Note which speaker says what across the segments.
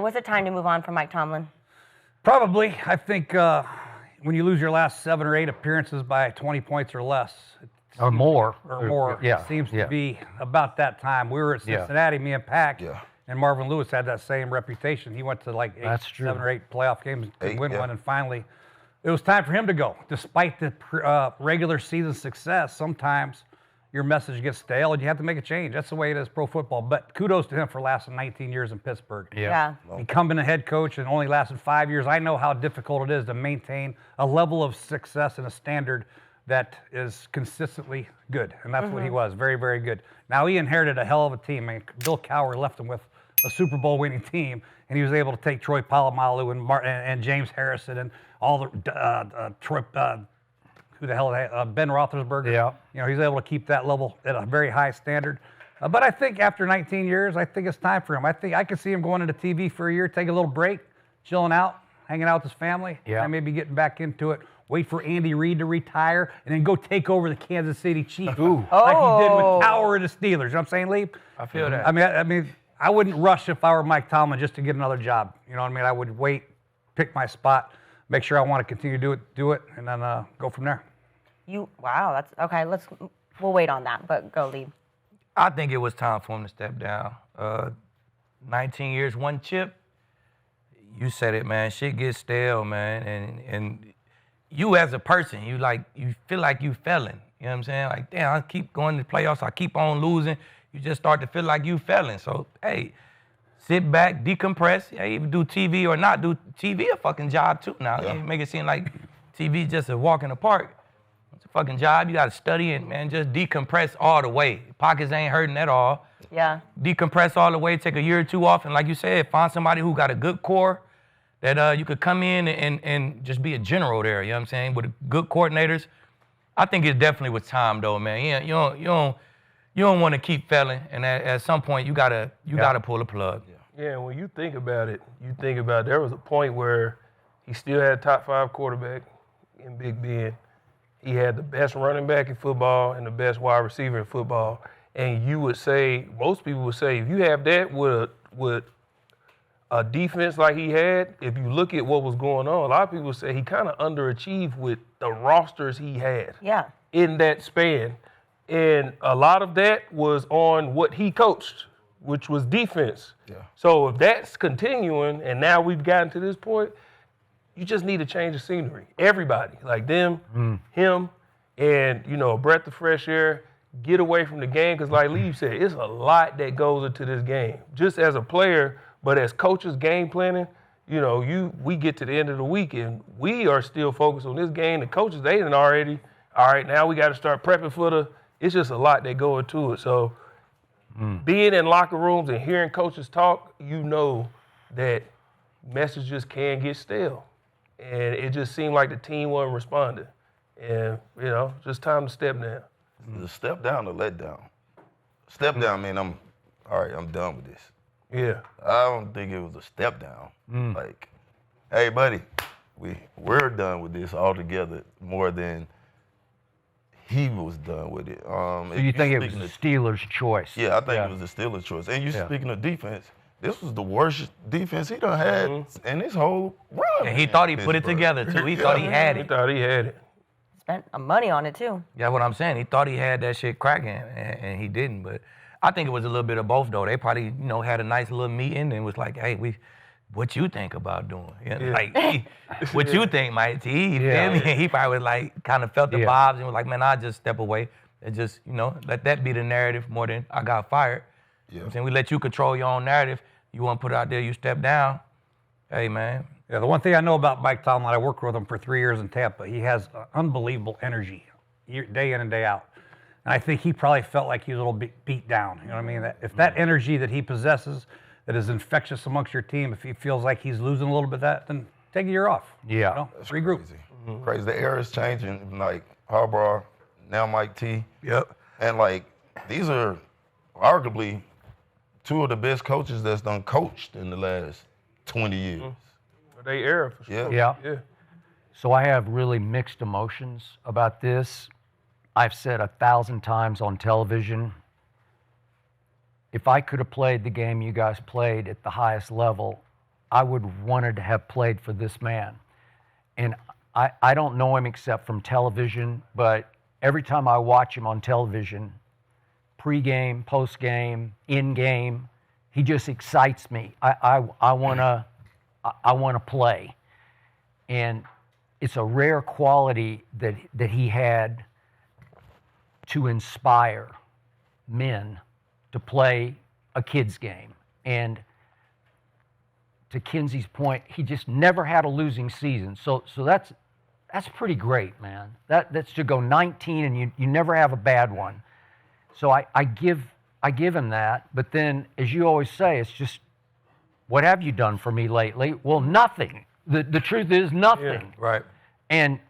Speaker 1: Was it time to move on from Mike Tomlin?
Speaker 2: Probably. I think when you lose your last 7 or 8 appearances by 20 points or less,
Speaker 3: Or more.
Speaker 2: it seems to be about that time. We were at Cincinnati, me and Pack, and Marvin Lewis had that same reputation. He went to like 7 or 8 playoff games to win one, and finally it was time for him to go. Despite the regular season success, sometimes your message gets stale and you have to make a change. That's the way it is, pro football. But kudos to him for lasting 19 years in Pittsburgh. Becoming a head coach and only lasted 5 years. I know how difficult it is to maintain a level of success and a standard that is consistently good. And that's what he was, very, very good. Now, he inherited a hell of a team. I mean, Bill Cowher left him with a Super Bowl winning team, and he was able to take Troy Polamalu and James Harrison and all the who the hell, Ben Roethlisberger. You know, he's able to keep that level at a very high standard. But I think after 19 years, I think it's time for him. I think I could see him going into TV for a year, take a little break, chilling out, hanging out with his family, and maybe getting back into it. Wait for Andy Reid to retire, and then go take over the Kansas City Chiefs like he did with Cowher and the Steelers. You know what I'm saying, Lee?
Speaker 4: I feel that.
Speaker 2: I mean, I wouldn't rush if I were Mike Tomlin just to get another job. You know what I mean? I would wait, pick my spot, make sure I want to continue to do it, and then go from there.
Speaker 1: Wow, that's okay. We'll wait on that, but go, Lee.
Speaker 4: I think it was time for him to step down. 19 years, 1 chip. You said it, man. Shit gets stale, man, and you as a person, you feel like you failing. You know what I'm saying? Like, damn, I keep going to the playoffs, I keep on losing. You just start to feel like you failing. So, hey, sit back, decompress. Yeah, even do TV or not do TV, a fucking job too now. You make it seem like TV just a walk in the park. It's a fucking job. You got to study and, man, just decompress all the way. Pockets ain't hurting at all.
Speaker 1: Yeah.
Speaker 4: Decompress all the way, take a year or 2 off, and like you said, find somebody who got a good core that you could come in and just be a general there, you know what I'm saying, with good coordinators. I think it definitely was time, though, man. You don't want to keep failing, and at some point you gotta pull the plug.
Speaker 5: Yeah, when you think about it, there was a point where he still had a top 5 quarterback in Big Ben. He had the best running back in football and the best wide receiver in football. And you would say, most people would say, if you have that with a defense like he had, if you look at what was going on, a lot of people say he kind of underachieved with the rosters he had in that span. And a lot of that was on what he coached, which was defense. So if that's continuing, and now we've gotten to this point, you just need to change the scenery. Everybody, like them, him, and, a breath of fresh air, get away from the game. Because like Lee said, it's a lot that goes into this game. Just as a player, but as coaches, game planning, we get to the end of the week and we are still focused on this game. The coaches, they done already, all right, now we got to start prepping for it's just a lot that go into it. So being in locker rooms and hearing coaches talk, that messages can get stale. And it just seemed like the team wasn't responding. And, just time to step down.
Speaker 6: The step down or let down? Step down, man, I'm done with this.
Speaker 5: Yeah.
Speaker 6: I don't think it was a step down. Like, hey, buddy, we're done with this altogether more than he was done with it.
Speaker 3: So you think it was the Steelers' choice?
Speaker 6: Yeah, I think it was the Steelers' choice. And speaking of defense, this was the worst defense he done had in his whole run.
Speaker 4: And he thought he put it together, too. He thought he had it.
Speaker 5: He thought he had it.
Speaker 1: Spent money on it, too.
Speaker 4: Yeah, what I'm saying. He thought he had that shit cracking, and he didn't. But I think it was a little bit of both, though. They probably, had a nice little meeting and was like, hey, what you think about doing? Like, what you think, Mike T? You feel me? He probably was like, kind of felt the vibes and was like, man, I'll just step away and just, let that be the narrative more than I got fired. You know what I'm saying? We let you control your own narrative. You want to put it out there, you step down. Hey, man.
Speaker 2: Yeah, the one thing I know about Mike Tomlin, I worked with him for 3 years in Tampa. He has unbelievable energy, day in and day out. And I think he probably felt like he was a little bit beat down. You know what I mean? If that energy that he possesses, that is infectious amongst your team, if he feels like he's losing a little bit of that, then take a year off.
Speaker 3: Yeah.
Speaker 6: That's
Speaker 2: regroup.
Speaker 6: Crazy. Crazy. The era is changing. Like Harbaugh, now Mike T.
Speaker 4: Yep.
Speaker 6: And like these are arguably 2 of the best coaches that's done coached in the last 20 years.
Speaker 5: They era for sure.
Speaker 3: Yeah. So I have really mixed emotions about this. I've said 1,000 times on television, if I could have played the game you guys played at the highest level, I would wanted to have played for this man. And I don't know him except from television, but every time I watch him on television, pre-game, post-game, in-game, he just excites me. I want to play. And it's a rare quality that he had to inspire men to play a kid's game. And to Kenzie's point, he just never had a losing season. So that's pretty great, man. That's to go 19 and you never have a bad one. So I give him that. But then, as you always say, it's just, what have you done for me lately? Well, nothing. The truth is nothing.
Speaker 4: Yeah, right.
Speaker 3: And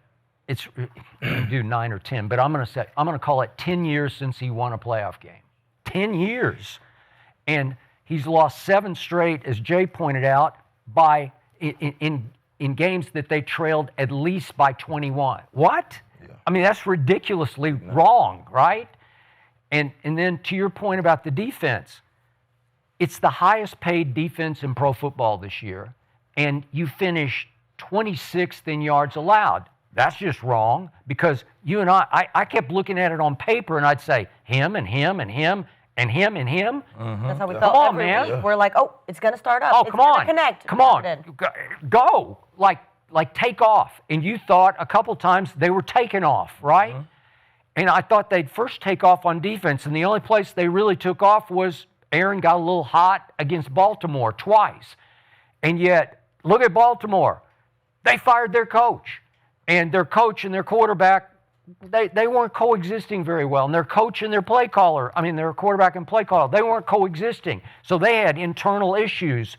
Speaker 3: it's, you can do 9 or 10, but I'm going to call it 10 years since he won a playoff game. 10 years. And he's lost 7 straight, as Jay pointed out, by in games that they trailed at least by 21. What? Yeah. I mean, that's ridiculously wrong, right? And then to your point about the defense, it's the highest paid defense in pro football this year, and you finish 26th in yards allowed. That's just wrong, because you and I kept looking at it on paper, and I'd say him and him and him and him and him.
Speaker 1: Mm-hmm. That's how we felt every week. Yeah. We're like, oh, it's going to start up.
Speaker 3: Oh,
Speaker 1: it's
Speaker 3: come on.
Speaker 1: Connect.
Speaker 3: Come on. Go. Like take off. And you thought a couple times they were taking off, right? Mm-hmm. And I thought they'd first take off on defense, and the only place they really took off was Aaron got a little hot against Baltimore twice. And yet, look at Baltimore. They fired their coach. And their coach and their quarterback, they weren't coexisting very well. And their coach and their their quarterback and play caller, they weren't coexisting. So they had internal issues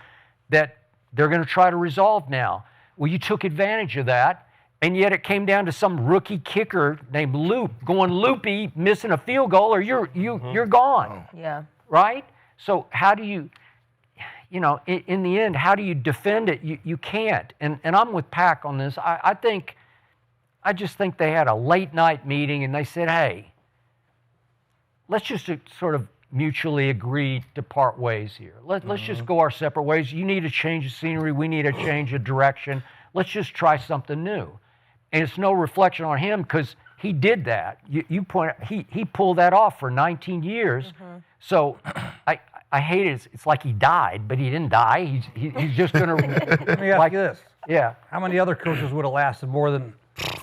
Speaker 3: that they're going to try to resolve now. Well, you took advantage of that, and yet it came down to some rookie kicker named Loop going loopy, missing a field goal, or you're gone.
Speaker 1: Yeah.
Speaker 3: Right? So how do you, in the end, how do you defend it? You can't. And I'm with Pack on this. I just think they had a late night meeting and they said, hey, let's just sort of mutually agree to part ways here. Let's just go our separate ways. You need a change of scenery. We need a change of direction. Let's just try something new. And it's no reflection on him, because he did that. You point out, he pulled that off for 19 years. Mm-hmm. So I hate it. It's like he died, but he didn't die. He's just going to.
Speaker 2: Let me ask you this.
Speaker 3: Yeah.
Speaker 2: How many other coaches would have lasted more than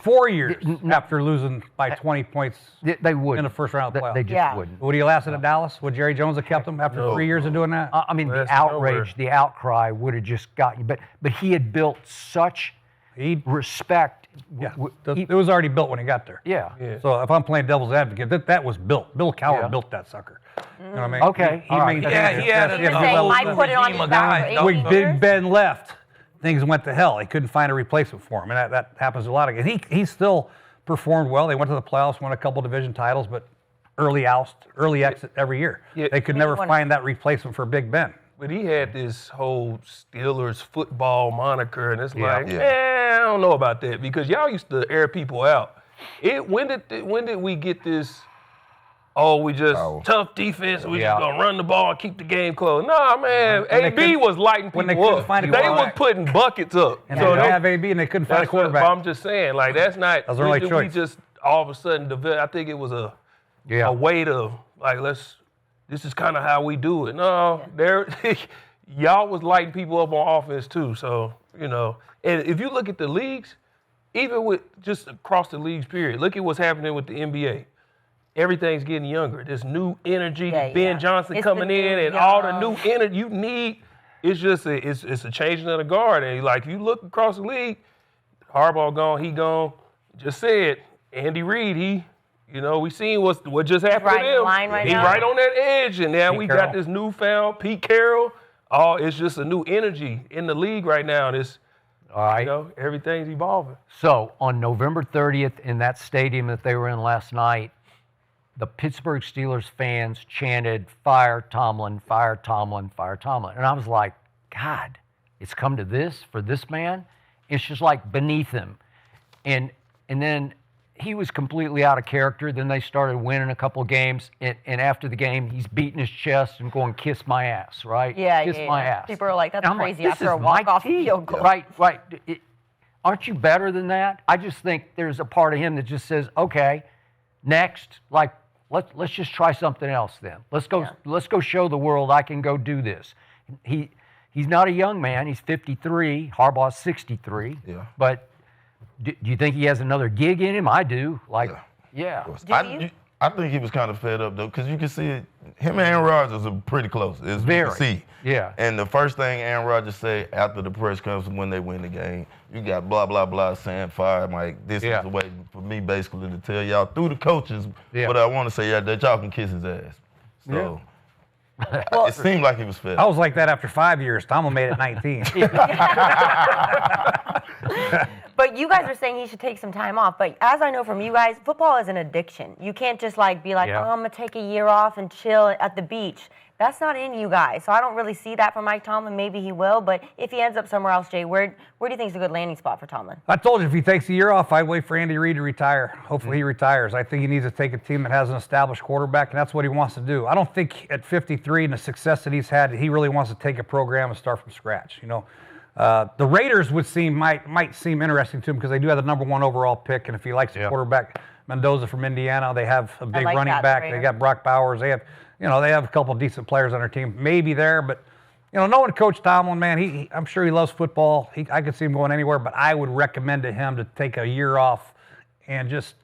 Speaker 2: 4 years after losing by 20 points
Speaker 3: they would
Speaker 2: in the first round of the playoffs?
Speaker 3: They just wouldn't.
Speaker 2: Would he have lasted at Dallas? Would Jerry Jones have kept him after 3 years of doing that?
Speaker 3: I mean, the outrage, the outcry would have just got you. But he had built such respect.
Speaker 2: Yeah, it was already built when he got there.
Speaker 3: Yeah.
Speaker 2: So if I'm playing devil's advocate, that was built. Bill Cowher built that sucker. You know what I mean?
Speaker 3: Okay.
Speaker 2: He had
Speaker 1: I put it on his back for 18
Speaker 2: when Big Ben left, things went to hell. They couldn't find a replacement for him, and that happens a lot. He still performed well. They went to the playoffs, won a couple division titles, but early exit every year. Yeah. They could never find that replacement for Big Ben.
Speaker 5: But he had this whole Steelers football moniker, and it's I don't know about that, because y'all used to air people out. When did we get this? Oh, we just tough defense. We just gonna run the ball and keep the game close. Nah, man. AB was lighting people up. They was putting buckets up.
Speaker 2: And so they didn't have AB, and they couldn't find a quarterback.
Speaker 5: I'm just saying, that's not.
Speaker 2: That was their only choice.
Speaker 5: We just all of a sudden developed. I think it was a way to this is kind of how we do it. No, y'all was lighting people up on offense too. So, and if you look at the leagues, even with just across the leagues period, look at what's happening with the NBA. Everything's getting younger. There's new energy. Ben Johnson coming in, and all the new energy you need. It's just it's a changing of the guard. And if you look across the league, Harbaugh gone, he gone. Just said Andy Reid, we seen what just happened to him. He's right on that edge, and now we got this newfound Pete Carroll. It's just a new energy in the league right now.
Speaker 3: All right.
Speaker 5: Everything's evolving.
Speaker 3: So on November 30th, in that stadium that they were in last night, the Pittsburgh Steelers fans chanted, "Fire Tomlin, fire Tomlin, fire Tomlin." And I was like, God, it's come to this for this man? It's just like beneath him. And then he was completely out of character. Then they started winning a couple of games, and after the game, he's beating his chest and going, "Kiss my ass," right?
Speaker 1: Yeah,
Speaker 3: kiss my ass.
Speaker 1: People are like, "That's crazy."
Speaker 3: Like,
Speaker 1: after a walk-off field goal.
Speaker 3: Right. Aren't you better than that? I just think there's a part of him that just says, "Okay, next, like let's just try something else then. Let's go show the world I can go do this." He's not a young man. He's 53. Harbaugh's 63.
Speaker 6: Yeah.
Speaker 3: But do you think he has another gig in him? I do. Yeah.
Speaker 6: I think he was kind of fed up, though, because you can see it. Him and Aaron Rodgers are pretty close. It's
Speaker 3: Very.
Speaker 6: You can see.
Speaker 3: Yeah.
Speaker 6: And the first thing Aaron Rodgers said after the press conference when they win the game, you got blah, blah, blah saying, "Fire Mike." This is the way for me, basically, to tell y'all through the coaches what I want to say, that y'all can kiss his ass. So it seemed like he was fed up.
Speaker 2: I was like that after 5 years. Tomlin made it 19.
Speaker 1: But you guys are saying he should take some time off. But as I know from you guys, football is an addiction. You can't just be like, "Oh, I'm going to take a year off and chill at the beach." That's not in you guys. So I don't really see that from Mike Tomlin. Maybe he will. But if he ends up somewhere else, Jay, where do you think is a good landing spot for Tomlin?
Speaker 2: I told you, if he takes a year off, I'd wait for Andy Reid to retire. Hopefully he retires. I think he needs to take a team that has an established quarterback, and that's what he wants to do. I don't think at 53 and the success that he's had, he really wants to take a program and start from scratch. The Raiders might seem interesting to him because they do have the #1 overall pick, and if he likes a quarterback, Mendoza from Indiana, they have a big running back. They got Brock Bowers. They have, they have a couple of decent players on their team. Maybe there, but knowing Coach Tomlin, man, I'm sure he loves football. I could see him going anywhere, but I would recommend to him to take a year off and just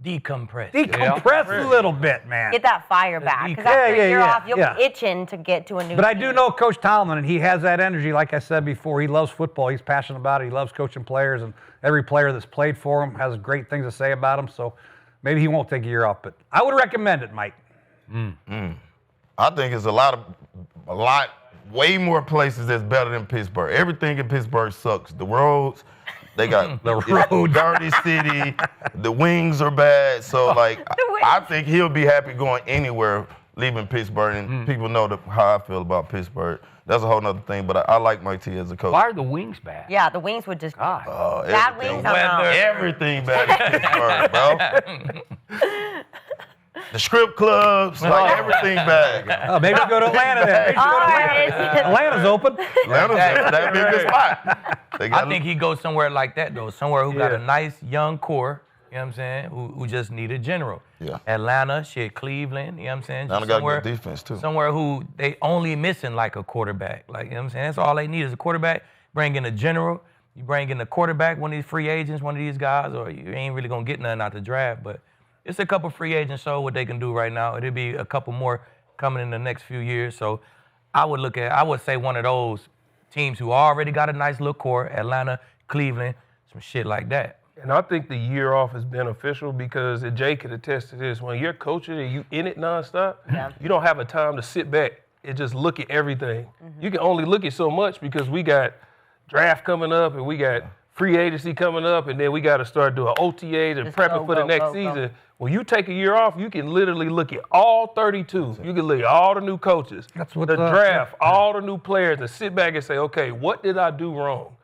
Speaker 4: decompress
Speaker 2: a little bit, man.
Speaker 1: Get that fire back. Because after a year off, you'll be itching to get to a new
Speaker 2: But I
Speaker 1: team.
Speaker 2: do know Coach Tomlin, and he has that energy. Like I said before, he loves football. He's passionate about it. He loves coaching players, and every player that's played for him has great things to say about him. So maybe he won't take a year off, but I would recommend it, Mike.
Speaker 6: I think it's a lot, way more places that's better than Pittsburgh. Everything in Pittsburgh sucks. The roads, they got
Speaker 2: the road,
Speaker 6: dirty city. The wings are bad. So I think he'll be happy going anywhere, leaving Pittsburgh. And people know how I feel about Pittsburgh. That's a whole nother thing. But I like Mike T as a coach.
Speaker 3: Why are the wings bad?
Speaker 1: Yeah, the wings would just
Speaker 6: bad
Speaker 1: wings.
Speaker 6: Everything bad in Pittsburgh, bro. The strip clubs, everything bad.
Speaker 2: Oh, maybe go to Atlanta then. Atlanta's open.
Speaker 6: That'd be a good spot.
Speaker 4: I think he goes somewhere like that, though. Somewhere who got a nice young core, you know what I'm saying, who just need a general.
Speaker 6: Yeah.
Speaker 4: Atlanta, Cleveland, you know what I'm saying?
Speaker 6: Atlanta got a good defense, too.
Speaker 4: Somewhere who they only missing like a quarterback. You know what I'm saying? That's all they need is a quarterback. Bring in a general. You bring in a quarterback, one of these free agents, one of these guys, or you ain't really going to get nothing out the draft, but it's a couple free agents show what they can do right now. It'll be a couple more coming in the next few years. So I would say one of those teams who already got a nice little core, Atlanta, Cleveland, some shit like that.
Speaker 5: And I think the year off is beneficial because Jay could attest to this. When you're coaching and you in it nonstop, you don't have a time to sit back and just look at everything. You can only look at so much because we got draft coming up and we got free agency coming up, and then we got to start doing OTAs and prepping for the next season. When you take a year off, you can literally look at all 32. You can look at all the new coaches, the draft, all the new players, and sit back and say, okay, what did I do wrong?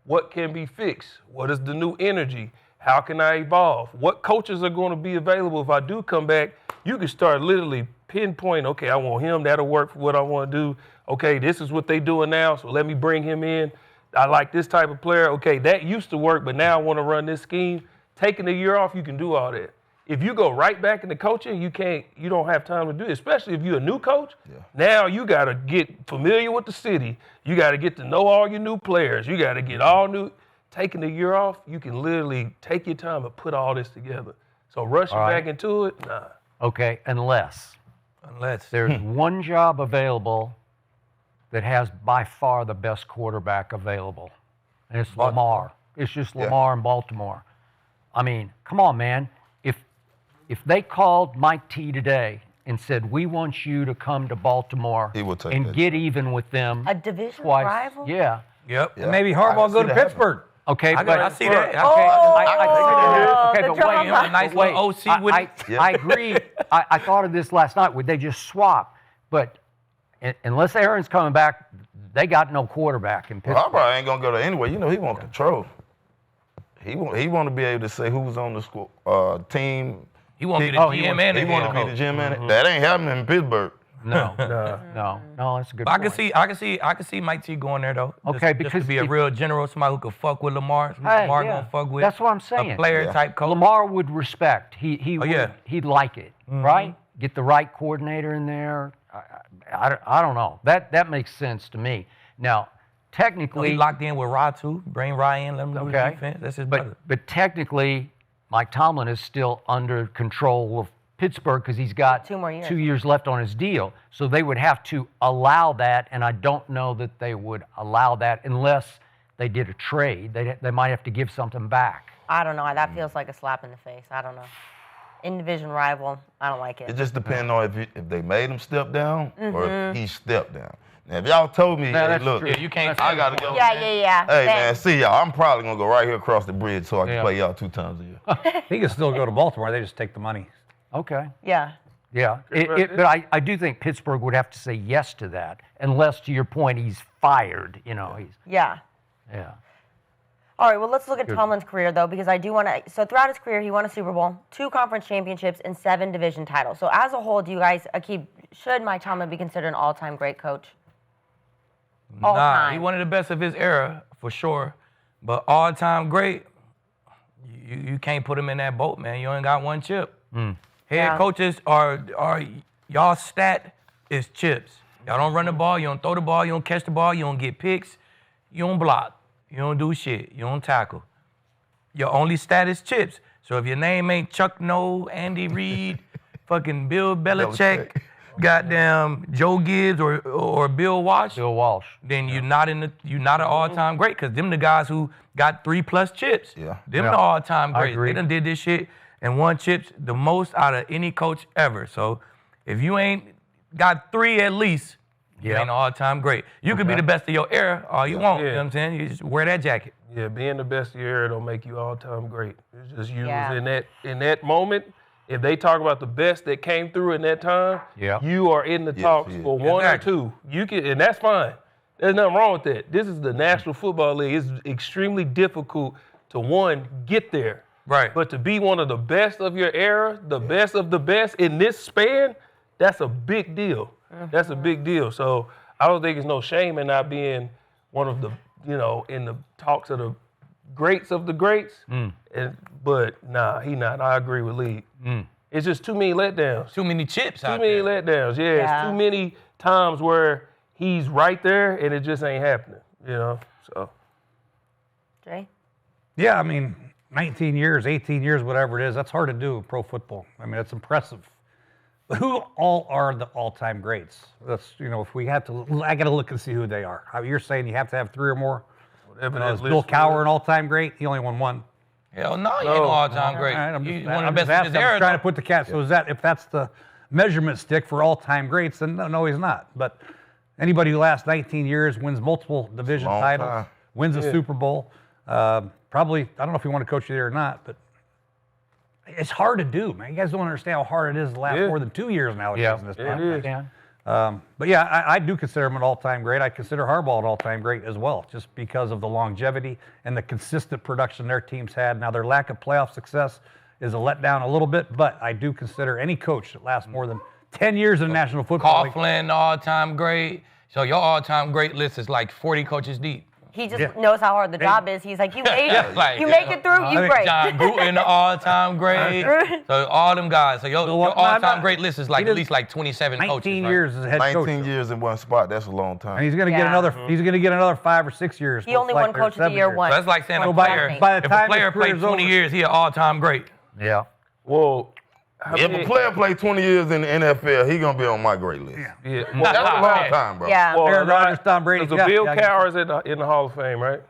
Speaker 5: What can be fixed? What is the new energy? How can I evolve? What coaches are going to be available if I do come back? You can start literally pinpoint, okay, I want him, that'll work for what I want to do. Okay, this is what they doing now, so let me bring him in. I like this type of player. Okay, that used to work, but now I want to run this scheme. Taking a year off, you can do all that. If you go right back into coaching, you don't have time to do it, especially if you're a new coach. Yeah. Now you got to get familiar with the city. You got to get to know all your new players. You got to get all new. Taking a year off, you can literally take your time and put all this together. So rushing back into it, nah.
Speaker 3: Okay, unless there's one job available that has by far the best quarterback available, and it's Lamar. It's just Lamar in Baltimore. I mean, come on, man. If they called Mike T today and said, we want you to come to Baltimore and get even with them.
Speaker 1: A division rival?
Speaker 3: Yeah.
Speaker 4: Yep.
Speaker 2: And maybe Harbaugh go to Pittsburgh.
Speaker 3: Okay,
Speaker 4: I see that.
Speaker 3: Okay, but wait.
Speaker 4: A nice little OC with it.
Speaker 3: I agree. I thought of this last night. Would they just swap? But unless Aaron's coming back, they got no quarterback in Pittsburgh.
Speaker 6: Harbaugh ain't going to go there anyway. You know he wants control. He want to be able to say who was on the team.
Speaker 4: He want to be the GM and
Speaker 6: he want to be the GM and that ain't happening in Pittsburgh.
Speaker 3: No, that's a good
Speaker 4: But
Speaker 3: point.
Speaker 4: I can see Mike T going there though.
Speaker 3: Okay,
Speaker 4: just
Speaker 3: because
Speaker 4: to be a real general, somebody who could fuck with Lamar.
Speaker 3: Hey,
Speaker 4: Lamar gonna fuck with.
Speaker 3: That's what I'm saying.
Speaker 4: A player type coach.
Speaker 3: Lamar would respect. He'd like it, right? Get the right coordinator in there. I don't know. That makes sense to me. Now, technically,
Speaker 4: he locked in with Rod too. Bring Rod in, let him do the defense. That's his brother.
Speaker 3: But technically, Mike Tomlin is still under control of Pittsburgh because he's got 2 years left on his deal. So they would have to allow that, and I don't know that they would allow that unless they did a trade. They might have to give something back.
Speaker 1: I don't know. That feels like a slap in the face. I don't know. In-division rival, I don't like it.
Speaker 6: It just depends on if they made him step down or if he stepped down. Now, if y'all told me, hey, look,
Speaker 4: you can't.
Speaker 6: I gotta go.
Speaker 1: Yeah.
Speaker 6: Hey, man, see y'all. I'm probably gonna go right here across the bridge so I can play y'all 2 times a year.
Speaker 2: He can still go to Baltimore. They just take the money.
Speaker 3: Okay.
Speaker 1: Yeah.
Speaker 3: But I do think Pittsburgh would have to say yes to that, unless, to your point, he's fired.
Speaker 1: Yeah. All right, well, let's look at Tomlin's career, though, because I do want to. So throughout his career, he won a Super Bowl, 2 conference championships, and 7 division titles. So as a whole, do you guys should Mike Tomlin be considered an all-time great coach?
Speaker 4: Nah, he one of the best of his era, for sure. But all-time great, you can't put him in that boat, man. You only got 1 chip. Head coaches are y'all stat is chips. Y'all don't run the ball, you don't throw the ball, you don't catch the ball, you don't get picks, you don't block, you don't do shit, you don't tackle. Your only stat is chips. So if your name ain't Chuck Noll, Andy Reid, fucking Bill Belichick, goddamn Joe Gibbs or Bill Walsh, then you're not an all-time great, because them the guys who got 3+ chips. Them the all-time greats. They done did this shit and won chips the most out of any coach ever. So if you ain't got 3 at least, you ain't an all-time great. You could be the best of your era all you want. You know what I'm saying? You just wear that jacket.
Speaker 5: Yeah, being the best of your era don't make you all-time great. It's just you was in that moment. If they talk about the best that came through in that time, you are in the talks for 1 or 2. You can, and that's fine. There's nothing wrong with that. This is the National Football League. It's extremely difficult to, 1, get there.
Speaker 4: Right.
Speaker 5: But to be one of the best of your era, the best of the best in this span, that's a big deal. That's a big deal. So I don't think there's no shame in not being one of the, in the talks of the greats of the greats. But nah, he not. I agree with Lee. It's just too many letdowns.
Speaker 4: Too many chips
Speaker 5: out there. Too many letdowns, It's too many times where he's right there and it just ain't happening, so.
Speaker 1: Jay?
Speaker 2: Yeah, I mean, 19 years, 18 years, whatever it is, that's hard to do in pro football. I mean, it's impressive. But who all are the all-time greats? That's, if we have to, I got to look and see who they are. You're saying you have to have 3 or more? Is Bill Cowher an all-time great? He only won 1.
Speaker 4: Hell no, he ain't an all-time great.
Speaker 2: I'm
Speaker 4: just
Speaker 2: trying to put the cat. So if that's the measurement stick for all-time greats, then no, he's not. But anybody who lasts 19 years, wins multiple division titles, wins a Super Bowl, probably, I don't know if you want to coach you there or not, but it's hard to do, man. You guys don't understand how hard it is to last more than 2 years nowadays in this time. But yeah, I do consider him an all-time great. I consider Harbaugh an all-time great as well, just because of the longevity and the consistent production their teams had. Now, their lack of playoff success is a letdown a little bit, but I do consider any coach that lasts more than 10 years in the National Football League.
Speaker 4: Coughlin, all-time great. So your all-time great list is like 40 coaches deep.
Speaker 1: He just knows how hard the job is. He's like, you made it. You make it through, you great.
Speaker 4: John Gruden, all-time great. So all them guys. So your all-time great list is like at least like 27 coaches.
Speaker 2: 19 years as a head coach.
Speaker 6: 19 years in one spot. That's a long time.
Speaker 2: And he's going to get another. He's going to get another 5 or 6 years.
Speaker 1: He only won Coach of the Year once.
Speaker 4: So that's like saying a player.
Speaker 2: By the time
Speaker 4: if a player played 20 years, he an all-time great.
Speaker 3: Yeah.
Speaker 5: Well.
Speaker 6: If a player played 20 years in the NFL, he's going to be on my great list.
Speaker 5: Yeah.
Speaker 6: Well, that's a long time, bro.
Speaker 1: Yeah.
Speaker 5: Well,
Speaker 2: Aaron Rodgers, Tom Brady.
Speaker 5: So Bill Cowher's in the Hall of Fame, right?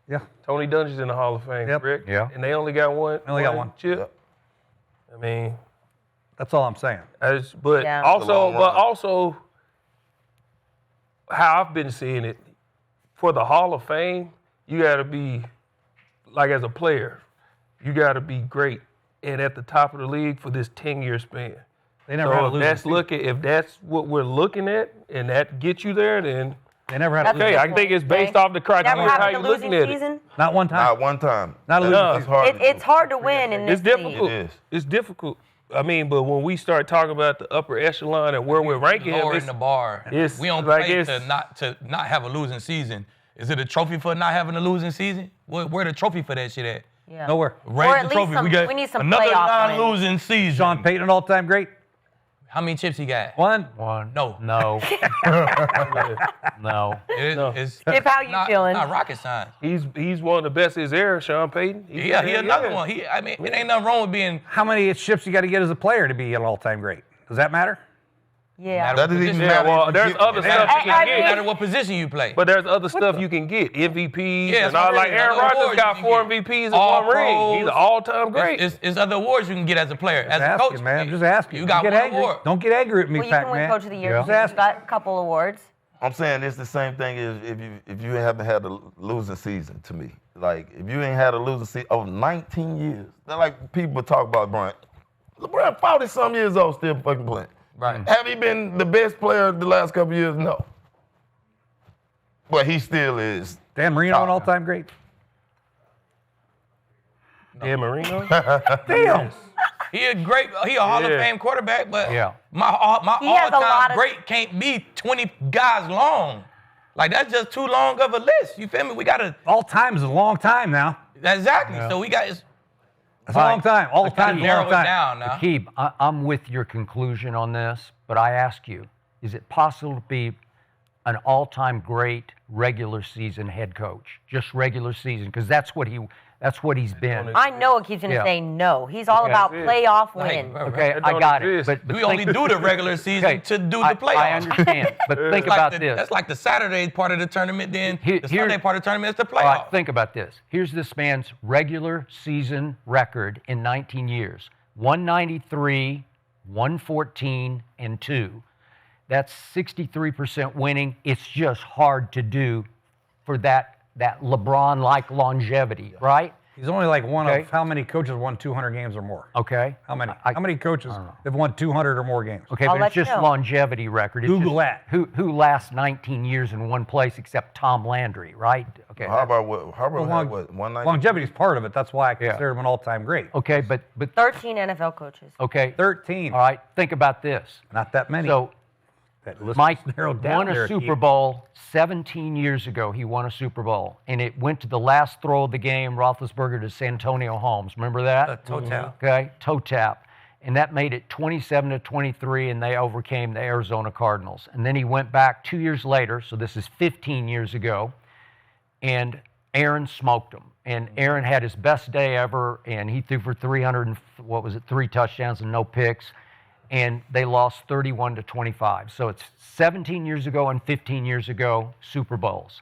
Speaker 2: Yeah.
Speaker 5: Tony Dungy's in the Hall of Fame, correct?
Speaker 3: Yeah.
Speaker 5: And they only got one.
Speaker 2: Only got one
Speaker 5: chip.
Speaker 6: Yep.
Speaker 5: I mean,
Speaker 2: that's all I'm saying.
Speaker 5: Also, how I've been seeing it, for the Hall of Fame, you got to be, like as a player, you got to be great and at the top of the league for this 10-year span.
Speaker 2: They never had to lose.
Speaker 5: If that's what we're looking at, and that gets you there, then
Speaker 2: They never had a
Speaker 5: Okay, I think it's based off the criteria
Speaker 1: Never
Speaker 5: how
Speaker 1: having
Speaker 5: you're
Speaker 1: a losing
Speaker 5: looking at it.
Speaker 1: season.
Speaker 2: Not one time.
Speaker 6: Not one time.
Speaker 2: Not a losing
Speaker 5: No.
Speaker 2: season.
Speaker 6: hard.
Speaker 1: It's hard to win in this
Speaker 5: It's difficult.
Speaker 6: It is.
Speaker 5: It's difficult. I mean, but when we start talking about the upper echelon and where we're ranking him,
Speaker 4: lowering the bar.
Speaker 5: it's
Speaker 4: We don't
Speaker 5: like
Speaker 4: play
Speaker 5: it's-
Speaker 4: to not have a losing season. Is it a trophy for not having a losing season? Where the trophy for that shit at?
Speaker 1: Yeah.
Speaker 2: Nowhere.
Speaker 4: Raise
Speaker 1: Or at
Speaker 4: the
Speaker 1: least
Speaker 4: trophy.
Speaker 1: some-
Speaker 4: we got
Speaker 1: we need some
Speaker 4: another
Speaker 1: playoff wins.
Speaker 4: non-losing season.
Speaker 2: Sean Payton, an all-time great.
Speaker 4: How many chips he got?
Speaker 2: One.
Speaker 4: No.
Speaker 3: No. No.
Speaker 4: It's
Speaker 1: Skip, how you
Speaker 4: not,
Speaker 1: feeling?
Speaker 4: Not rocket science.
Speaker 5: he's one of the best of his era, Sean Payton.
Speaker 4: He another one. I mean, it ain't nothing wrong with being.
Speaker 2: How many chips you got to get as a player to be an all-time great? Does that matter?
Speaker 1: Yeah.
Speaker 6: That doesn't even
Speaker 4: Yeah,
Speaker 6: matter.
Speaker 5: well,
Speaker 6: if
Speaker 5: there's
Speaker 6: you get-
Speaker 5: other
Speaker 4: It
Speaker 5: stuff you
Speaker 1: I
Speaker 5: can
Speaker 1: mean-
Speaker 5: get.
Speaker 4: matter what position you play.
Speaker 5: But there's other stuff you can get, MVPs
Speaker 4: Yeah,
Speaker 5: and
Speaker 4: that's
Speaker 5: all.
Speaker 4: what
Speaker 5: Like
Speaker 4: it is.
Speaker 5: Aaron
Speaker 4: Other
Speaker 5: Rodgers
Speaker 4: awards
Speaker 5: got
Speaker 4: you
Speaker 5: 4
Speaker 4: can get.
Speaker 5: MVPs in
Speaker 4: All
Speaker 5: one ring. He's an
Speaker 4: pros.
Speaker 5: all-time great.
Speaker 4: It's other awards you can get as a player. As a
Speaker 2: Asking,
Speaker 4: coach,
Speaker 2: man. I'm just asking.
Speaker 4: You got
Speaker 2: Don't
Speaker 4: one
Speaker 2: get angry.
Speaker 4: award.
Speaker 2: Don't get angry at me,
Speaker 1: Well, you can win
Speaker 2: Pac-Man.
Speaker 1: Coach of the Year.
Speaker 2: Yeah.
Speaker 1: You
Speaker 2: Just
Speaker 1: got a couple awards.
Speaker 6: I'm saying it's the same thing as if you haven't had a losing season to me. Like if you ain't had a losing season over 19 years, they're like people talk about Bryant. LeBron 40-some years old still fucking playing.
Speaker 4: Right.
Speaker 6: Have he been the best player the last couple years? No. But he still is.
Speaker 2: Dan Marino, an all-time great.
Speaker 5: Dan Marino.
Speaker 2: Damn.
Speaker 4: He a Hall of
Speaker 5: Yeah.
Speaker 4: Fame quarterback, but
Speaker 3: Yeah.
Speaker 4: my
Speaker 1: He has a lot
Speaker 4: all-time
Speaker 1: of-
Speaker 4: great can't be 20 guys long. Like that's just too long of a list. You feel me? We gotta
Speaker 2: All-time is a long time now.
Speaker 4: exactly. So we got
Speaker 2: That's a long time. All-time is a
Speaker 4: narrow
Speaker 2: long
Speaker 4: it
Speaker 2: time.
Speaker 4: down now.
Speaker 3: Keeb, I'm with your conclusion on this, but I ask you, is it possible to be an all-time great regular season head coach? Just regular season, because that's what he's been.
Speaker 1: I know it keeps going to
Speaker 3: Yeah.
Speaker 1: say no. He's all
Speaker 5: Yeah,
Speaker 1: about
Speaker 5: that's it.
Speaker 1: playoff
Speaker 4: Like,
Speaker 1: wins.
Speaker 4: bro,
Speaker 3: Okay,
Speaker 5: That
Speaker 3: I
Speaker 5: don't
Speaker 3: got
Speaker 5: exist.
Speaker 3: it. But
Speaker 4: we only do the regular season
Speaker 3: okay,
Speaker 4: to do
Speaker 3: I
Speaker 4: the playoffs.
Speaker 3: I understand, but think
Speaker 4: Like
Speaker 3: about
Speaker 4: the-
Speaker 3: this.
Speaker 4: That's like the Saturday part of the tournament. Then
Speaker 3: Here-
Speaker 4: the Sunday part of the tournament is the
Speaker 3: All
Speaker 4: playoffs.
Speaker 3: right, think about this. Here's this man's regular season record in 19 years. 193, 114, and 2. That's 63% winning. It's just hard to do for that LeBron-like longevity, right?
Speaker 2: He's only like one
Speaker 3: Okay.
Speaker 2: of how many coaches won 200 games or more?
Speaker 3: Okay.
Speaker 2: How many? How many coaches have won 200 or more games?
Speaker 3: Okay,
Speaker 1: I'll
Speaker 3: but
Speaker 1: let
Speaker 3: it's
Speaker 1: you
Speaker 3: just
Speaker 1: know.
Speaker 3: longevity record. It's
Speaker 2: Google
Speaker 3: just
Speaker 2: that.
Speaker 3: Who lasts 19 years in one place except Tom Landry, right? Okay.
Speaker 6: How about what? How about
Speaker 2: Long-
Speaker 6: what? 190?
Speaker 2: Longevity is part of it. That's why I consider him an all-time great.
Speaker 3: Okay, but
Speaker 1: 13 NFL coaches.
Speaker 3: okay.
Speaker 2: 13.
Speaker 3: All right, think about this.
Speaker 2: Not that many.
Speaker 3: So
Speaker 2: That list
Speaker 3: Mike
Speaker 2: is narrowed down
Speaker 3: won a
Speaker 2: there,
Speaker 3: Super
Speaker 2: Keith.
Speaker 3: Bowl 17 years ago. He won a Super Bowl, and it went to the last throw of the game, Roethlisberger to Santonio Holmes. Remember that?
Speaker 4: toe tap.
Speaker 3: Okay, toe tap. And that made it 27-23, and they overcame the Arizona Cardinals. And then he went back 2 years later, so this is 15 years ago, and Aaron smoked him. And Aaron had his best day ever, and he threw for 3 touchdowns and no picks. And they lost 31-25. So it's 17 years ago and 15 years ago Super Bowls.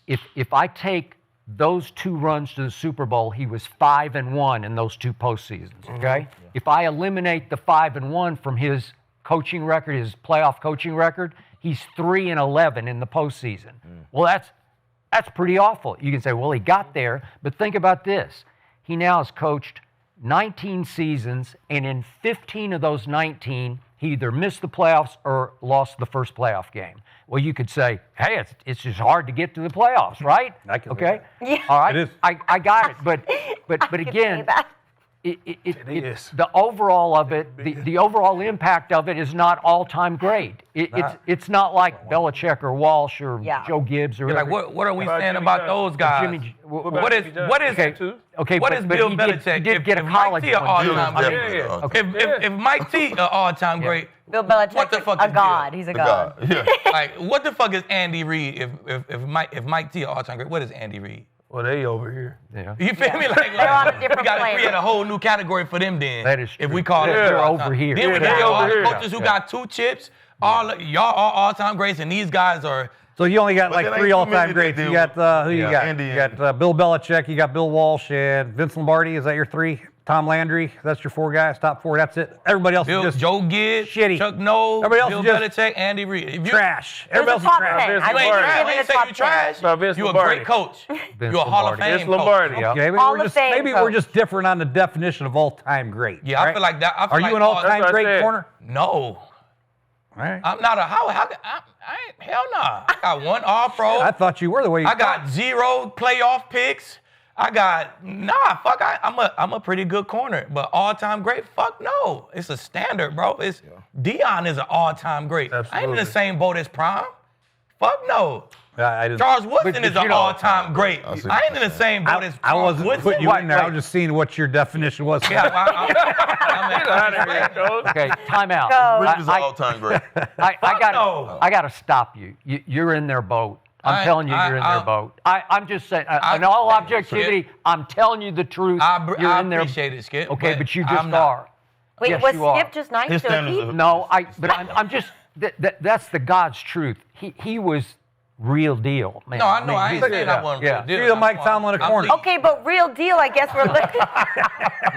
Speaker 3: If I take those 2 runs to the Super Bowl, he was 5-1 in those 2 postseasons. Okay. If I eliminate the 5-1 from his coaching record, his playoff coaching record, he's 3-11 in the postseason. Well, that's pretty awful. You can say, well, he got there, but think about this. He now has coached 19 seasons, and in 15 of those 19, he either missed the playoffs or lost the first playoff game. Well, you could say, hey, it's just hard to get to the playoffs, right?
Speaker 2: I can say
Speaker 3: Okay.
Speaker 1: that. Yeah.
Speaker 3: All right.
Speaker 2: It is.
Speaker 3: I got it, but
Speaker 1: I can say
Speaker 3: again,
Speaker 1: that.
Speaker 5: is.
Speaker 3: the overall of it, the overall impact of it is not all-time great. It's not like Belichick or Walsh or
Speaker 1: Yeah.
Speaker 3: Joe Gibbs or
Speaker 4: Like what are we
Speaker 5: About
Speaker 4: saying
Speaker 5: Jimmy
Speaker 4: about
Speaker 5: Johnson?
Speaker 4: those guys?
Speaker 3: Jimmy.
Speaker 4: What is
Speaker 3: Okay. Okay,
Speaker 4: what
Speaker 3: but-
Speaker 4: is
Speaker 3: but
Speaker 4: Bill
Speaker 3: he did-
Speaker 4: Belichick?
Speaker 3: he did
Speaker 4: If-
Speaker 3: get a
Speaker 4: if
Speaker 3: college
Speaker 4: Mike T an
Speaker 3: one,
Speaker 4: all-time
Speaker 3: too.
Speaker 4: great,
Speaker 6: Yeah.
Speaker 5: Okay.
Speaker 4: if Mike T an all-time great,
Speaker 1: Bill Belichick,
Speaker 4: what the fuck
Speaker 1: a
Speaker 4: is
Speaker 1: god.
Speaker 4: Bill?
Speaker 1: He's a
Speaker 6: The
Speaker 1: god.
Speaker 6: God. Yeah.
Speaker 4: like what the fuck is Andy Reid? If Mike T an all-time great, what is Andy Reid?
Speaker 5: Well, they over here.
Speaker 3: Yeah.
Speaker 4: You feel me? Like,
Speaker 1: They're on a different
Speaker 4: we got to
Speaker 1: plane.
Speaker 4: create a whole new category for them then.
Speaker 3: That is
Speaker 4: If
Speaker 3: true.
Speaker 4: we call it
Speaker 3: They're
Speaker 4: all-time.
Speaker 3: over here.
Speaker 4: Then we
Speaker 5: Yeah,
Speaker 4: got
Speaker 5: they
Speaker 4: all
Speaker 5: over
Speaker 4: the
Speaker 5: here.
Speaker 4: coaches who got 2 chips. Y'all are all-time greats, and these guys are.
Speaker 2: So you only got
Speaker 6: But
Speaker 2: like
Speaker 6: there
Speaker 2: 3
Speaker 6: ain't too
Speaker 2: all-time
Speaker 6: many
Speaker 2: greats.
Speaker 6: that
Speaker 2: You
Speaker 6: do-
Speaker 2: got who you
Speaker 6: Yeah,
Speaker 2: got?
Speaker 6: Andy
Speaker 2: You got Bill Belichick. You got Bill Walsh and Vince Lombardi. Is that your 3? Tom Landry. That's your 4 guys. Top 4. That's it. Everybody else
Speaker 4: Bill,
Speaker 2: is just
Speaker 4: Joe Gibbs,
Speaker 2: shitty.
Speaker 4: Chuck Noll,
Speaker 2: Everybody else
Speaker 4: Bill
Speaker 2: is just
Speaker 4: Belichick, Andy Reid. If you,
Speaker 2: trash.
Speaker 1: There's
Speaker 2: Everybody else
Speaker 1: a
Speaker 2: is
Speaker 1: top
Speaker 2: trash.
Speaker 1: 10.
Speaker 5: Vince
Speaker 1: I
Speaker 4: You ain't
Speaker 5: Lombardi.
Speaker 4: trash.
Speaker 1: give
Speaker 4: I
Speaker 1: it
Speaker 4: ain't
Speaker 1: a
Speaker 4: say
Speaker 1: top
Speaker 4: you
Speaker 1: 10.
Speaker 4: trash.
Speaker 5: About Vince
Speaker 4: You a
Speaker 5: Lombardi.
Speaker 4: great coach.
Speaker 3: Vince
Speaker 4: You a Hall of
Speaker 3: Lombardi.
Speaker 4: Fame
Speaker 5: Vince Lombardi.
Speaker 4: coach.
Speaker 3: Yep.
Speaker 2: Okay, maybe
Speaker 1: Hall
Speaker 2: we're
Speaker 1: of
Speaker 2: just
Speaker 1: Fame
Speaker 2: maybe
Speaker 1: coach.
Speaker 2: we're just different on the definition of all-time great.
Speaker 4: Yeah, I
Speaker 2: right?
Speaker 4: feel like that. I feel
Speaker 2: Are
Speaker 4: like
Speaker 2: you an all-time
Speaker 5: That's what I
Speaker 2: great
Speaker 5: said.
Speaker 2: corner?
Speaker 4: No.
Speaker 2: All right.
Speaker 4: I'm not a how Hell nah. I got 1 All-Pro.
Speaker 2: I thought you were the way you
Speaker 4: I got 0 playoff picks. I'm a pretty good corner, but all-time great? Fuck no. It's a standard, bro. Deion is an all-time great.
Speaker 5: Absolutely.
Speaker 4: I ain't in the same boat as Prime. Fuck no.
Speaker 2: I didn't.
Speaker 4: Charles Woodson is an all-time great. I ain't in the same boat as
Speaker 2: I
Speaker 4: Charles
Speaker 2: wasn't
Speaker 4: Woodson.
Speaker 2: putting you in there. I was just seeing what your definition was.
Speaker 4: Yeah, I'm
Speaker 3: Okay, time out.
Speaker 6: Rich is an all-time great.
Speaker 3: I got to stop you. You're in their boat. I'm telling you, you're in their boat. I'm just saying, in all objectivity, I'm telling you the truth. You're in there.
Speaker 4: I appreciate it, Skip.
Speaker 3: Okay, but you just are.
Speaker 1: Wait,
Speaker 3: yes,
Speaker 1: was
Speaker 3: you are.
Speaker 1: Skip just nice
Speaker 6: His
Speaker 1: to a
Speaker 6: standards
Speaker 1: keep?
Speaker 6: are-
Speaker 3: No, but I'm just, that's the God's truth. He was real deal, man.
Speaker 4: No, I know. I ain't saying I
Speaker 3: yeah,
Speaker 4: wasn't
Speaker 3: yeah.
Speaker 4: real deal.
Speaker 2: You're the Mike Tomlin of the corner.
Speaker 1: Okay, but real deal, I guess we're looking.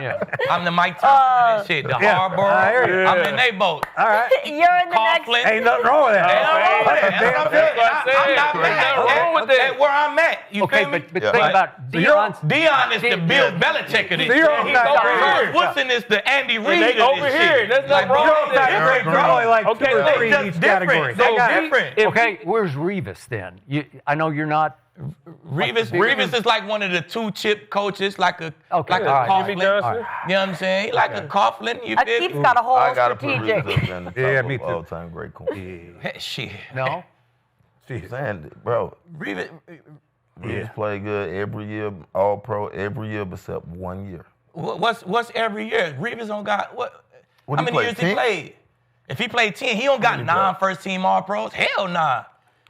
Speaker 3: Yeah.
Speaker 4: I'm the Mike Tomlin and shit. The Harbor.
Speaker 2: I hear you.
Speaker 4: I'm in they boat.
Speaker 2: All right.
Speaker 1: You're in the next.
Speaker 4: Coughlin.
Speaker 2: Ain't nothing wrong with that.
Speaker 4: Ain't nothing wrong with that.
Speaker 2: That's a
Speaker 4: That's what
Speaker 2: damn
Speaker 4: I'm
Speaker 2: thing.
Speaker 4: saying. I'm not mad.
Speaker 5: Nothing wrong with that.
Speaker 4: At where I'm at. You
Speaker 3: Okay,
Speaker 4: feel me?
Speaker 3: but
Speaker 6: Yeah.
Speaker 3: think
Speaker 6: But-
Speaker 3: about Deion's.
Speaker 4: Deion is the Bill Belichick of this
Speaker 2: You're
Speaker 4: shit.
Speaker 2: on
Speaker 4: He's
Speaker 2: that
Speaker 4: over
Speaker 2: great.
Speaker 4: here. Woodson is the Andy Reid
Speaker 5: they
Speaker 4: of this
Speaker 5: over here.
Speaker 4: shit.
Speaker 5: That's not wrong
Speaker 4: bro,
Speaker 5: with that.
Speaker 4: they're different,
Speaker 2: You're only
Speaker 4: bro.
Speaker 2: like
Speaker 5: Okay,
Speaker 2: 2 or
Speaker 5: they
Speaker 2: 3 in
Speaker 4: just
Speaker 2: each
Speaker 4: different.
Speaker 2: category.
Speaker 4: So
Speaker 5: I got it.
Speaker 4: different.
Speaker 3: Okay, where's Revis then? I know you're not.
Speaker 4: Revis is like one of the 2-chip coaches, like a
Speaker 3: Okay,
Speaker 4: like
Speaker 3: all right.
Speaker 4: a
Speaker 5: Jimmy
Speaker 4: Coughlin.
Speaker 5: Johnson.
Speaker 4: You know what I'm saying? He like a Coughlin. You
Speaker 1: A
Speaker 4: feel
Speaker 1: keep's
Speaker 4: me?
Speaker 1: got a whole
Speaker 6: I gotta put
Speaker 1: strategic.
Speaker 6: Reeves up there in the top
Speaker 2: Yeah, me
Speaker 6: of
Speaker 2: too.
Speaker 6: all-time great corner.
Speaker 4: Shit.
Speaker 3: No.
Speaker 6: Saying, bro,
Speaker 4: Revis,
Speaker 6: Reeves played good every year, All-Pro every year except 1 year.
Speaker 4: what's every year? Revis don't got what?
Speaker 6: What
Speaker 4: How
Speaker 6: he
Speaker 4: many
Speaker 6: played,
Speaker 4: years
Speaker 6: 10?
Speaker 4: he played? If he played 10, he don't got 9 first-team All-Pros. Hell nah.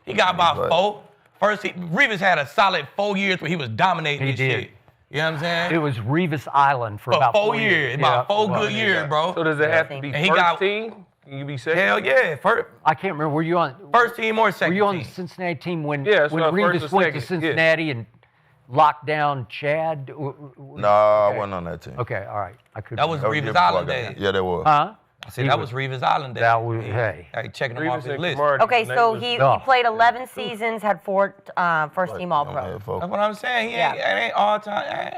Speaker 4: He got about
Speaker 6: played?
Speaker 4: 4. Revis had a solid 4 years where he was dominating
Speaker 3: He
Speaker 4: this
Speaker 3: did.
Speaker 4: shit. You know what I'm saying?
Speaker 3: It was Revis Island for about
Speaker 4: 4 years. About 4 good years, bro.
Speaker 5: So does it have to be
Speaker 4: And he
Speaker 5: first
Speaker 4: got-
Speaker 5: team? Can you be second?
Speaker 4: Hell yeah.
Speaker 3: I can't remember. Were you on?
Speaker 4: First team or
Speaker 3: Were
Speaker 4: second
Speaker 3: you on the
Speaker 4: team?
Speaker 3: Cincinnati team when
Speaker 5: Yeah, so
Speaker 3: when
Speaker 5: first
Speaker 3: Revis
Speaker 5: or
Speaker 3: went to
Speaker 5: second, yeah.
Speaker 3: Cincinnati and locked down Chad?
Speaker 6: No, I wasn't on that team.
Speaker 3: Okay, all right. I could.
Speaker 4: That was
Speaker 6: That was the year
Speaker 4: Revis
Speaker 6: before I
Speaker 4: Island
Speaker 6: got
Speaker 4: days.
Speaker 6: there. Yeah, that was.
Speaker 3: Huh?
Speaker 4: I said that was Revis Island days.
Speaker 3: That was hey.
Speaker 4: Like checking him off
Speaker 5: Reeves
Speaker 4: his
Speaker 5: and
Speaker 4: list.
Speaker 5: Camardi,
Speaker 1: Okay,
Speaker 5: and they
Speaker 1: so
Speaker 5: was-
Speaker 1: he
Speaker 3: No.
Speaker 1: played 11 seasons, had 4 first-team
Speaker 6: Yeah,
Speaker 1: All-Pro.
Speaker 4: That's what I'm saying. He ain't,
Speaker 1: Yeah.
Speaker 4: it ain't all time.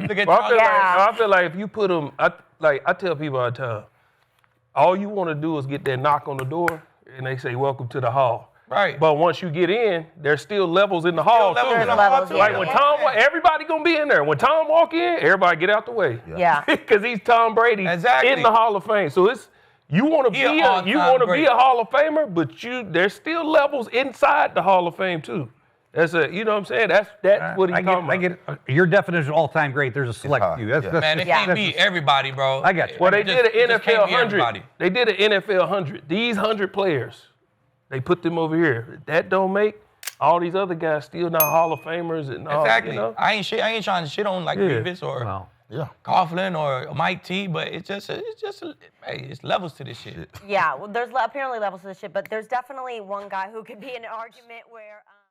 Speaker 4: Look at
Speaker 5: Well, I feel,
Speaker 1: Yeah.
Speaker 5: like, I feel like if you put them, I tell people all the time, all you want to do is get that knock on the door, and they say, "Welcome to the hall."
Speaker 4: Right.
Speaker 5: But once you get in, there's still levels in the hall
Speaker 4: levels
Speaker 5: too.
Speaker 4: in the
Speaker 1: hall, too.
Speaker 5: Like when Tom, everybody gonna be in there. When Tom walk in, everybody get out the way.
Speaker 1: Yeah.
Speaker 5: Because he's Tom Brady
Speaker 4: Exactly.
Speaker 5: in the Hall of Fame. So it's you want to
Speaker 4: He an
Speaker 5: be
Speaker 4: all-time
Speaker 5: be
Speaker 4: great.
Speaker 5: a Hall of Famer, but there's still levels inside the Hall of Fame too. That's you know what I'm saying? That's what he's talking about.
Speaker 2: I get it. Your definition of all-time great, there's a select
Speaker 6: high,
Speaker 2: few. That's,
Speaker 6: yeah.
Speaker 2: that's,
Speaker 4: Man, it
Speaker 1: Yeah.
Speaker 4: can't be everybody, bro.
Speaker 2: I got you.
Speaker 5: Well, they
Speaker 4: It
Speaker 5: did
Speaker 4: just-
Speaker 5: an
Speaker 4: it just can't
Speaker 5: NFL
Speaker 4: be
Speaker 5: 100.
Speaker 4: everybody.
Speaker 5: They did an NFL 100. These 100 players, they put them over here. That don't make all these other guys still not Hall of Famers and all.
Speaker 4: Exactly.
Speaker 5: You know?
Speaker 4: I ain't trying to shit on like
Speaker 5: Yeah.
Speaker 4: Revis or
Speaker 3: Well,
Speaker 6: Yeah.
Speaker 4: Coughlin or Mike T, but it's just hey, it's levels to this shit.
Speaker 1: Yeah, well, there's apparently levels to this shit, but there's definitely one guy who could be in an argument where.